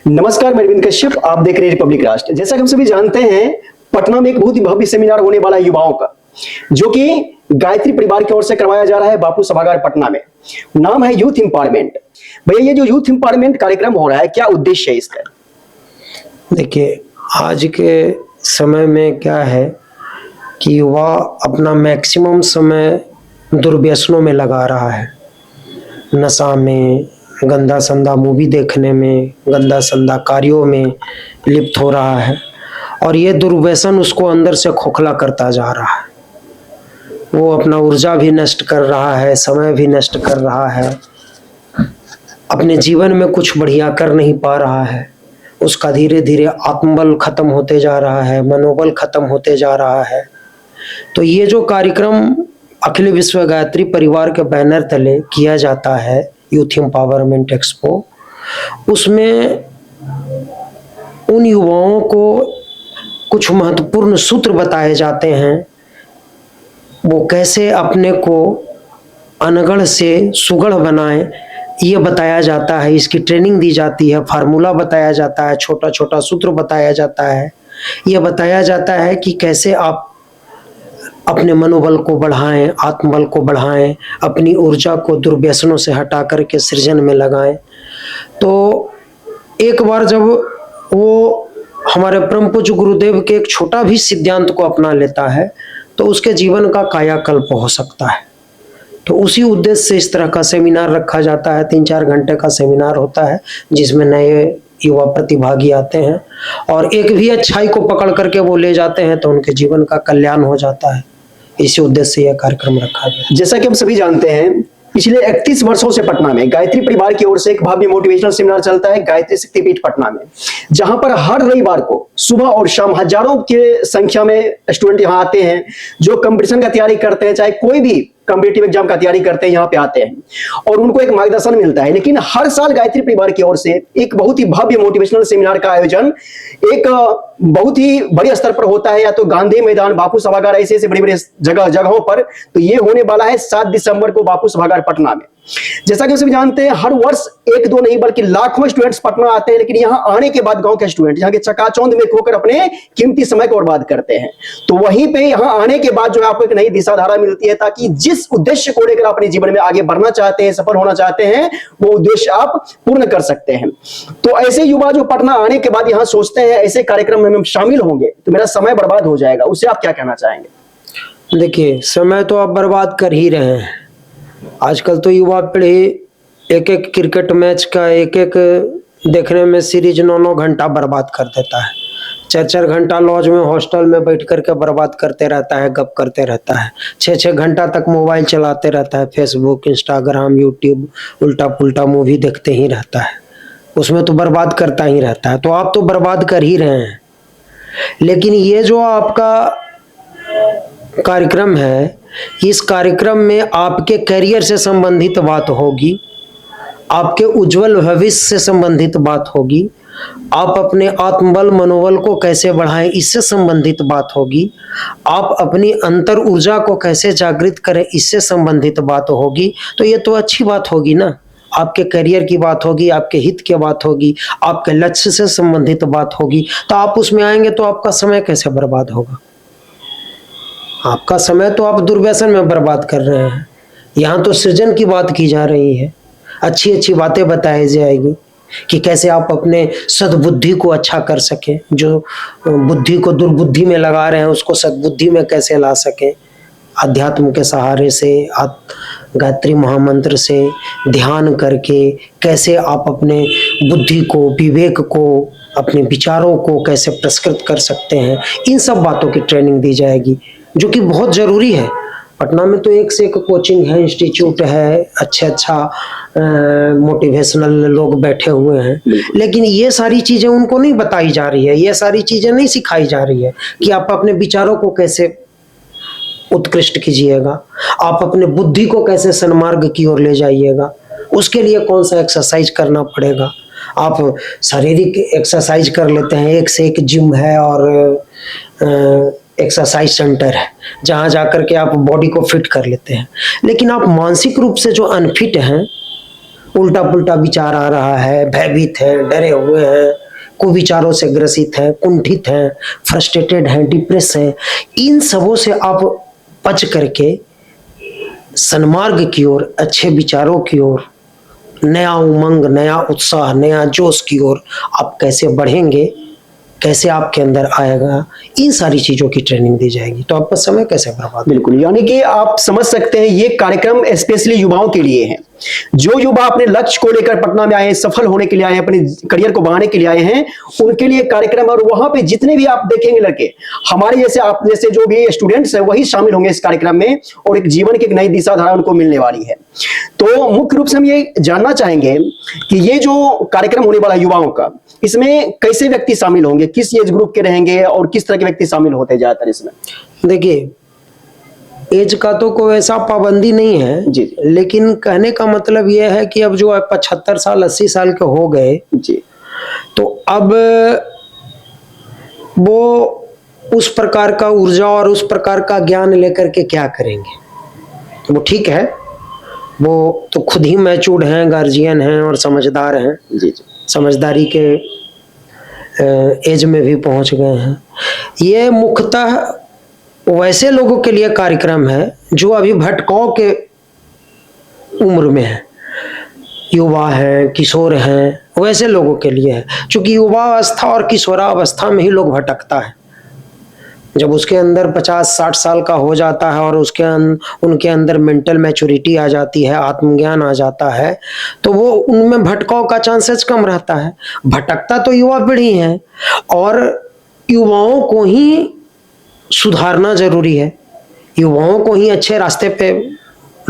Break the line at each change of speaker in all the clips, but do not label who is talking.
नमस्कार, मैं अरविंद कश्यप। आप देख रहे हैं रिपब्लिक राष्ट्र। जैसा कि हम सभी जानते हैं, पटना में एक बहुत ही भव्य सेमिनार होने वाला है युवाओं का, जो कि गायत्री परिवार की ओर से करवाया जा रहा है बापू सभागार पटना में। नाम है यूथ एम्पावरमेंट। भैया, ये जो यूथ एम्पावरमेंट कार्यक्रम हो रहा है, क्या उद्देश्य है इसका?
देखिए, आज के समय में क्या है कि युवा अपना मैक्सिमम समय दुर्व्यसनों में लगा रहा है। नशा में, गंदा संदा मूवी देखने में, गंदा संदा कार्यों में लिप्त हो रहा है और ये दुर्व्यसन उसको अंदर से खोखला करता जा रहा है। वो अपना ऊर्जा भी नष्ट कर रहा है, समय भी नष्ट कर रहा है, अपने जीवन में कुछ बढ़िया कर नहीं पा रहा है। उसका धीरे धीरे आत्मबल खत्म होते जा रहा है, मनोबल खत्म होते जा रहा है। तो ये जो कार्यक्रम अखिल विश्व गायत्री परिवार के बैनर तले किया जाता है, यूथ एम्पावरमेंट एक्सपो, उसमें उन युवाओं को कुछ महत्वपूर्ण सूत्र बताए जाते हैं। वो कैसे अपने को अनगढ़ से सुगढ़ बनाएं, ये बताया जाता है। इसकी ट्रेनिंग दी जाती है, फार्मूला बताया जाता है, छोटा छोटा सूत्र बताया जाता है। ये बताया जाता है कि कैसे आप अपने मनोबल को बढ़ाएं, आत्मबल को बढ़ाएं, अपनी ऊर्जा को दुर्व्यसनों से हटा करके सृजन में लगाएं। तो एक बार जब वो हमारे परम पूज्य गुरुदेव के एक छोटा भी सिद्धांत को अपना लेता है तो उसके जीवन का कायाकल्प हो सकता है। तो उसी उद्देश्य से इस तरह का सेमिनार रखा जाता है। 3-4 घंटे का सेमिनार होता है जिसमें नए युवा प्रतिभागी आते हैं और एक भी अच्छाई को पकड़ करके वो ले जाते हैं तो उनके जीवन का कल्याण हो जाता है। इसी उद्देश्य से यह कार्यक्रम रखा गया।
जैसा कि हम सभी जानते हैं, पिछले 31 वर्षों से पटना में गायत्री परिवार की ओर से एक भव्य मोटिवेशनल सेमिनार चलता है गायत्री शक्तिपीठ पटना में, जहां पर हर रविवार को सुबह और शाम हजारों की संख्या में स्टूडेंट यहां आते हैं, जो कंपटीशन का तैयारी करते हैं, चाहे कोई भी कॉम्पिटिटिव एग्जाम का तैयारी करते हैं, यहाँ पे आते हैं और उनको एक मार्गदर्शन मिलता है। लेकिन हर साल गायत्री परिवार की ओर से एक बहुत ही भव्य मोटिवेशनल सेमिनार का आयोजन एक बहुत ही बड़े स्तर पर होता है, या तो गांधी मैदान, बापू सभागार, ऐसे ऐसे बड़ी बड़ी जगहों पर। तो ये होने वाला है 7 दिसंबर को बापू सभागार पटना में। जैसा कि हम सभी जानते हैं, हर वर्ष 1-2 नहीं बल्कि लाखों स्टूडेंट्स पटना आते हैं, लेकिन यहाँ आने के बाद गांव के स्टूडेंट यहाँ के चकाचौंध में खोकर अपने कीमती समय को बर्बाद करते हैं। तो वहीं पे यहाँ आने के बाद जो है आपको एक नई दिशाधारा मिलती है, ताकि जिस उद्देश्य को लेकर अपने जीवन में आगे बढ़ना चाहते हैं, सफल होना चाहते हैं, वो उद्देश्य आप पूर्ण कर सकते हैं। तो ऐसे युवा जो पटना आने के बाद यहाँ सोचते हैं ऐसे कार्यक्रम में हम शामिल होंगे तो मेरा समय बर्बाद हो जाएगा, उससे आप क्या कहना चाहेंगे?
देखिए, समय तो आप बर्बाद कर ही रहे हैं। आजकल तो युवा पीढ़ी एक एक क्रिकेट मैच का एक एक देखने में सीरीज 9-9 घंटा बर्बाद कर देता है। 4-4 घंटा लॉज में, हॉस्टल में बैठ करके बर्बाद करते रहता है, गप करते रहता है। 6-6 घंटा तक मोबाइल चलाते रहता है, फेसबुक, इंस्टाग्राम, यूट्यूब, उल्टा पुल्टा मूवी देखते ही रहता है। उसमें तो बर्बाद करता ही रहता है। तो आप तो बर्बाद कर ही रहे हैं। लेकिन ये जो आपका कार्यक्रम है, इस कार्यक्रम में आपके करियर से संबंधित बात होगी, आपके उज्जवल भविष्य से संबंधित बात होगी, आप अपने आत्मबल मनोबल को कैसे बढ़ाएं इससे संबंधित बात होगी, आप अपनी अंतर ऊर्जा को कैसे जागृत करें इससे संबंधित बात होगी। तो ये तो अच्छी बात होगी ना। आपके करियर की बात होगी, आपके हित की बात होगी, आपके लक्ष्य से संबंधित बात होगी। तो आप उसमें आएंगे तो आपका समय कैसे बर्बाद होगा? आपका समय तो आप दुर्व्यसन में बर्बाद कर रहे हैं। यहाँ तो सृजन की बात की जा रही है, अच्छी अच्छी बातें बताई जाएगी कि कैसे आप अपने सद्बुद्धि को अच्छा कर सकें, जो बुद्धि को दुर्बुद्धि में लगा रहे हैं उसको सद्बुद्धि में कैसे ला सकें। अध्यात्म के सहारे से, गायत्री महामंत्र से ध्यान करके कैसे आप अपने बुद्धि को, विवेक को, अपने विचारों को कैसे पुरस्कृत कर सकते हैं, इन सब बातों की ट्रेनिंग दी जाएगी, जो कि बहुत ज़रूरी है। पटना में तो एक से एक कोचिंग है, इंस्टीट्यूट है, अच्छा मोटिवेशनल लोग बैठे हुए हैं, लेकिन ये सारी चीज़ें उनको नहीं बताई जा रही है, ये सारी चीज़ें नहीं सिखाई जा रही है कि आप अपने विचारों को कैसे उत्कृष्ट कीजिएगा, आप अपने बुद्धि को कैसे सन्मार्ग की ओर ले जाइएगा, उसके लिए कौन सा एक्सरसाइज करना पड़ेगा। आप शारीरिक एक्सरसाइज कर लेते हैं, एक से एक जिम है और एक्सरसाइज सेंटर है जहाँ जाकर के आप बॉडी को फिट कर लेते हैं, लेकिन आप मानसिक रूप से जो अनफिट हैं उल्टा पुल्टा विचार आ रहा है, भयभीत है, डरे हुए हैं, कुविचारों से ग्रसित हैं, कुंठित हैं, फ्रस्ट्रेटेड हैं, डिप्रेस हैं, इन सबों से आप बच करके सन्मार्ग की ओर, अच्छे विचारों की ओर, नया उमंग, नया उत्साह, नया जोश की ओर आप कैसे बढ़ेंगे, कैसे आपके अंदर आएगा, इन सारी चीजों की ट्रेनिंग दी जाएगी। तो आपका समय कैसे बर्बाद।
बिल्कुल, यानी कि आप समझ सकते हैं ये कार्यक्रम स्पेशली युवाओं के लिए है। जो युवा अपने लक्ष्य को लेकर पटना में आए हैं, सफल होने के लिए आए हैं, अपने करियर को बढ़ाने के लिए आए हैं, उनके लिए कार्यक्रम। और वहां पे जितने भी आप देखेंगे लड़के हमारे जैसे, आप जैसे जो भी स्टूडेंट्स हैं वही शामिल होंगे इस कार्यक्रम में, और एक जीवन की एक नई दिशा धारा उनको मिलने वाली है। तो मुख्य रूप से हम ये जानना चाहेंगे कि ये जो कार्यक्रम होने वाला युवाओं का, इसमें कैसे व्यक्ति शामिल होंगे, किस एज ग्रुप के रहेंगे और किस तरह के व्यक्ति शामिल होते हैं ज्यादातर इसमें।
देखिए, एज का तो कोई ऐसा पाबंदी नहीं है
जी।
लेकिन कहने का मतलब यह है कि अब जो 75 साल 80 साल के हो गए
जी,
तो अब वो उस प्रकार का ऊर्जा और उस प्रकार का ज्ञान लेकर के क्या करेंगे। वो ठीक है, वो तो खुद ही मैच्योर्ड हैं, गार्जियन हैं और समझदार हैं,
जी, जी।
समझदारी के एज में भी पहुंच गए हैं। ये मुख्यतः वैसे लोगों के लिए कार्यक्रम है जो अभी भटकाव के उम्र में है, युवा हैं, किशोर हैं, वैसे लोगों के लिए है। क्योंकि युवावस्था और किशोरावस्था में ही लोग भटकता है। जब उसके अंदर 50-60 साल का हो जाता है और उनके अंदर मेंटल मैच्योरिटी आ जाती है, आत्मज्ञान आ जाता है, तो वो उनमें भटकाव का चांसेस कम रहता है। भटकता तो युवा पीढ़ी है और युवाओं को ही सुधारना जरूरी है, युवाओं को ही अच्छे रास्ते पे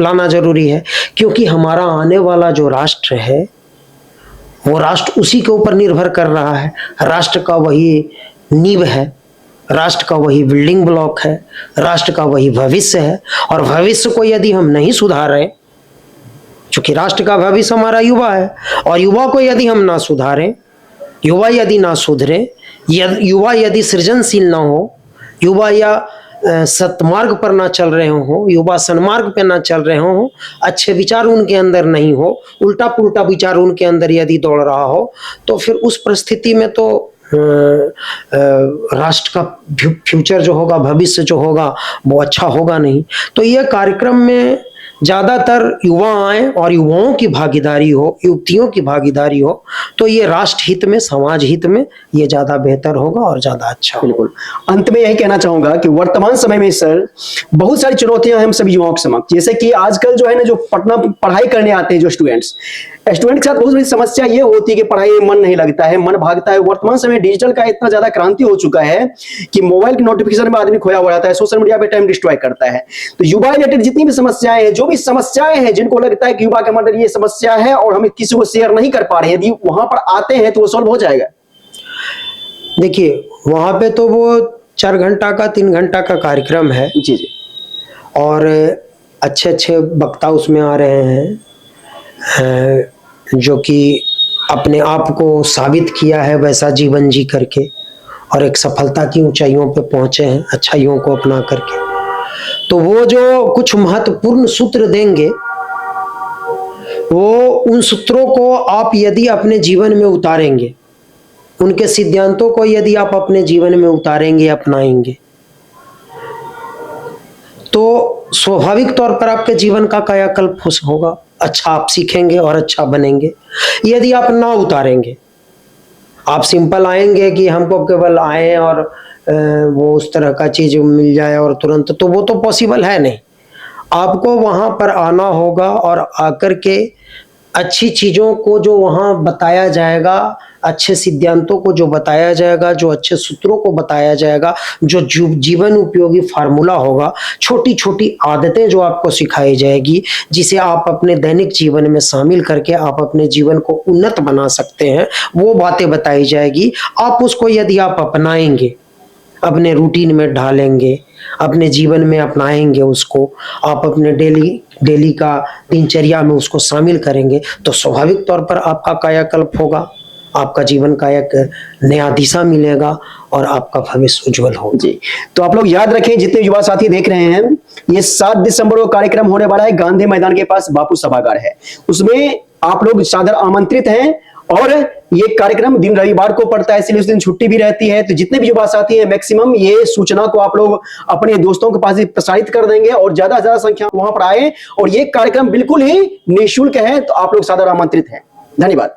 लाना जरूरी है। क्योंकि हमारा आने वाला जो राष्ट्र है वो राष्ट्र उसी के ऊपर निर्भर कर रहा है। राष्ट्र का वही नींव है, राष्ट्र का वही बिल्डिंग ब्लॉक है, राष्ट्र का वही भविष्य है। और भविष्य को यदि हम नहीं सुधारें, क्योंकि राष्ट्र का भविष्य हमारा युवा है, और युवा को यदि हम ना सुधारें, युवा यदि ना सुधरे, युवा यदि सृजनशील ना हो, युवा या सतमार्ग पर ना चल रहे हो, युवा सन्मार्ग पे ना चल रहे हो, अच्छे विचार उनके अंदर नहीं हो, उल्टा पुल्टा विचार उनके अंदर यदि दौड़ रहा हो, तो फिर उस परिस्थिति में तो राष्ट्र का फ्यूचर जो होगा, भविष्य जो होगा, वो अच्छा होगा नहीं। तो ये कार्यक्रम में ज्यादातर युवा आए और युवाओं की भागीदारी हो, युवतियों की भागीदारी हो, तो ये राष्ट्र हित में, समाज हित में ये ज्यादा बेहतर होगा और ज्यादा अच्छा होगा।
बिल्कुल, अंत में यही कहना चाहूंगा कि वर्तमान समय में सर बहुत सारी चुनौतियां हैं हम सभी युवाओं के समक्ष। जैसे कि आजकल जो है ना, जो पटना पढ़ाई करने आते हैं जो स्टूडेंट के साथ बहुत बड़ी समस्या ये होती है कि पढ़ाई में मन नहीं लगता है, मन भागता है। वर्तमान समय डिजिटल का इतना ज्यादा क्रांति हो चुका है कि मोबाइल के नोटिफिकेशन में आदमी खोया हुआ रहता है, सोशल मीडिया पे टाइम डिस्ट्रॉय करता है। तो युवा रिलेटेड जितनी भी समस्याएं हैं, जो भी समस्याएं हैं, जिनको लगता है कि युवा के अंदर ये समस्या है और हम किसी को शेयर नहीं कर पा रहे हैं, यदि वहां पर आते हैं तो वो सॉल्व हो जाएगा।
देखिए, वहां पे तो वो 4 घंटा का 3 घंटा का कार्यक्रम है।
जी जी।
और अच्छे अच्छे वक्ता उसमें आ रहे हैं जो कि अपने आप को साबित किया है वैसा जीवन जी करके और एक सफलता की ऊंचाइयों पे पहुंचे हैं अच्छाइयों को अपना करके। तो वो जो कुछ महत्वपूर्ण सूत्र देंगे, वो उन सूत्रों को आप यदि अपने जीवन में उतारेंगे, उनके सिद्धांतों को यदि आप अपने जीवन में उतारेंगे, अपनाएंगे, तो स्वाभाविक तौर पर आपके जीवन का कायाकल्प होगा, अच्छा आप सीखेंगे और अच्छा बनेंगे। यदि आप ना उतारेंगे, आप सिंपल आएंगे कि हमको केवल आए और वो उस तरह का चीज मिल जाए और तुरंत, तो वो तो पॉसिबल है नहीं। आपको वहां पर आना होगा और आकर के अच्छी चीजों को जो वहां बताया जाएगा, अच्छे सिद्धांतों को जो बताया जाएगा, जो अच्छे सूत्रों को बताया जाएगा, जो जीवन उपयोगी फार्मूला होगा, छोटी छोटी आदतें जो आपको सिखाई जाएगी, जिसे आप अपने दैनिक जीवन में शामिल करके आप अपने जीवन को उन्नत बना सकते हैं, वो बातें बताई जाएगी। आप उसको यदि आप अपनाएंगे, अपने रूटीन में ढालेंगे, अपने जीवन में अपनाएंगे, उसको आप अपने डेली का दिनचर्या में उसको शामिल करेंगे, तो स्वाभाविक तौर पर आपका कायाकल्प होगा, आपका जीवन का एक नया दिशा मिलेगा और आपका भविष्य उज्जवल होगा।
जी, तो आप लोग याद रखें, जितने युवा साथी देख रहे हैं, ये 7 दिसंबर को कार्यक्रम होने वाला है, गांधी मैदान के पास बापू सभागार है। उसमें आप लोग सादर आमंत्रित हैं। और ये कार्यक्रम दिन रविवार को पड़ता है, इसलिए उस दिन छुट्टी भी रहती है। तो जितने भी युवा साथी हैं, मैक्सिमम ये सूचना को आप लोग अपने दोस्तों के पास भी प्रसारित कर देंगे और ज्यादा से ज्यादा संख्या वहां पर आए। और ये कार्यक्रम बिल्कुल ही निःशुल्क है, तो आप लोग सादर आमंत्रित हैं। धन्यवाद।